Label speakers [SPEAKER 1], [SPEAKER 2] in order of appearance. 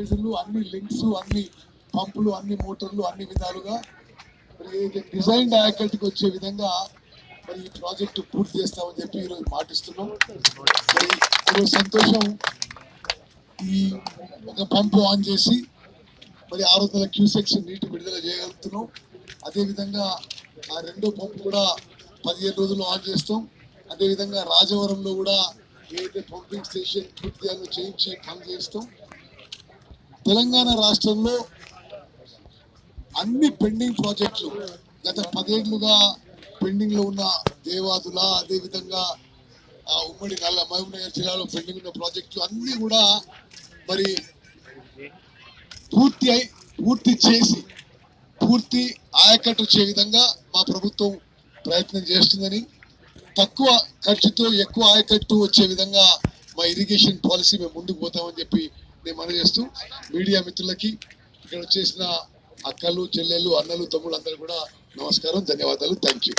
[SPEAKER 1] సైజులు, అన్ని లింక్స్, అన్ని పంపులు, అన్ని మోటార్లు, అన్ని విధాలుగా మరి డిజైన్ ఆయకట్టుకు వచ్చే విధంగా మరి ఈ ప్రాజెక్టు పూర్తి చేస్తామని చెప్పి ఈరోజు మాటిస్తున్నాం. మరి ఈరోజు సంతోషం, ఈ ఒక పంపు ఆన్ చేసి మరి 600 క్యూసెక్స్ నీటి విడుదల చేయగలుగుతున్నాం. అదేవిధంగా ఆ రెండో పంపు కూడా 15 రోజులు ఆన్ చేస్తాం. అదేవిధంగా రాజవరంలో కూడా ఏదైతే పంపింగ్ స్టేషన్ పూర్తి చేయాలో చేయించి పని చేస్తాం. తెలంగాణ రాష్ట్రంలో అన్ని పెండింగ్ ప్రాజెక్టులు గత 10 ఏళ్లుగా పెండింగ్ లో ఉన్న దేవాదుల, అదేవిధంగా ఉమ్మడి మహబూబ్నగర్ జిల్లాలో పెండింగ్ ఉన్న ప్రాజెక్టులు అన్ని కూడా మరి పూర్తి చేసి పూర్తి ఆయకట్టు వచ్చే విధంగా మా ప్రభుత్వం ప్రయత్నం చేస్తుందని, తక్కువ ఖర్చుతో ఎక్కువ ఆయకట్టు వచ్చే విధంగా మా ఇరిగేషన్ పాలసీ మేము ముందుకు పోతామని చెప్పి నేను మనవి చేస్తూ, మీడియా మిత్రులకి, ఇక్కడ వచ్చేసిన అక్కలు, చెల్లెళ్ళు, అన్నలు, తమ్ముళ్ళు అందరూ కూడా నమస్కారం, ధన్యవాదాలు, థ్యాంక్ యూ.